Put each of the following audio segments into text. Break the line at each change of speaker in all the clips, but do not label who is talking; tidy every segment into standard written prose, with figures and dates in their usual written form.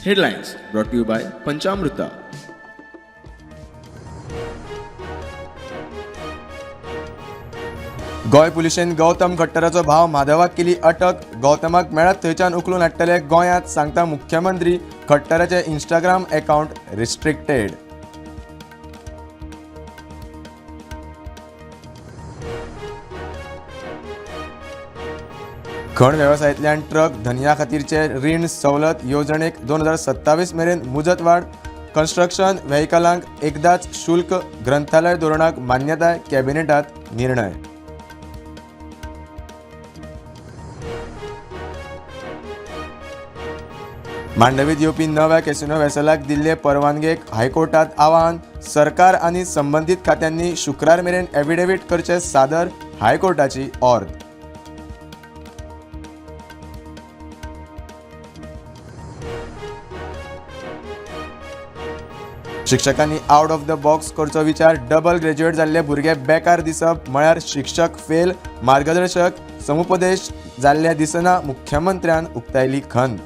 Headlines brought to you by Panchamrita.
गोय पुलिशेन गौतम खट्टराचो भाव माधवाक केली अटक. गौतमाक मेळत थंयच्यान उखलून हाडटले गोंयांत, सांगता मुख्यमंत्री. खट्टराचे इंस्टाग्राम अकाउंट रिस्ट्रिक्टेड. खण वेवसायांतल्यान ट्रक धन्या खातीरचे रीण सवलत येवजणेक 2027 मेरेन मुजत वाड. कन्स्ट्रक्शन व्हेकलांक एकदाच शुल्क. ग्रंथालय धोरणाक मान्यताय. कॅबिनेटात निर्णय. मांडवीत येवपी नव्या कॅसिनो वेसलाक दिल्ले परवानगेक हायकोर्टात आव्हान. सरकार आनी संबंधीत खात्यांनी शुक्रार मेरेन एफिडेव्हिट करचे सादर. हायकोर्टाची ऑर्द. शिक्षकांनी आउट ऑफ द बॉक्स करचो विचार. डबल ग्रॅज्युएट जाल्ले भुरगे बेकार दिसप म्हळ्यार शिक्षक फेल. मार्गदर्शक समुपदेश जाल्ले दिसना. मुख्यमंत्र्यान उक्तायली खंत.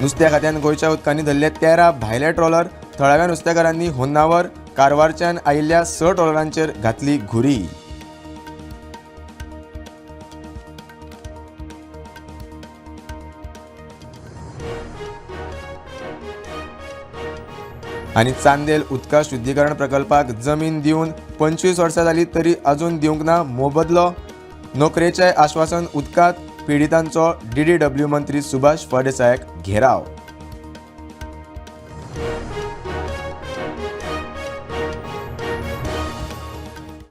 नुस्त्या खात्यान गोंयच्या उदकांनी धरले 13 भायले ट्रॉलर. थळाव्या नुस्तेकारांनी होन्नावर. कारवारच्यान आयिल्ल्या 6 ट्रॉलरांचेर घातली घुरी. आनी चांदेल उदका शुद्धीकरण प्रकल्पाक जमीन दिवन 25 वर्सां जाली तरी अजून दिवंक ना मोबदलो. नोकरेचें आश्वासन उदकात. पिडितांचो DDW मंत्री सुभाष फळदेसायाक घेराव.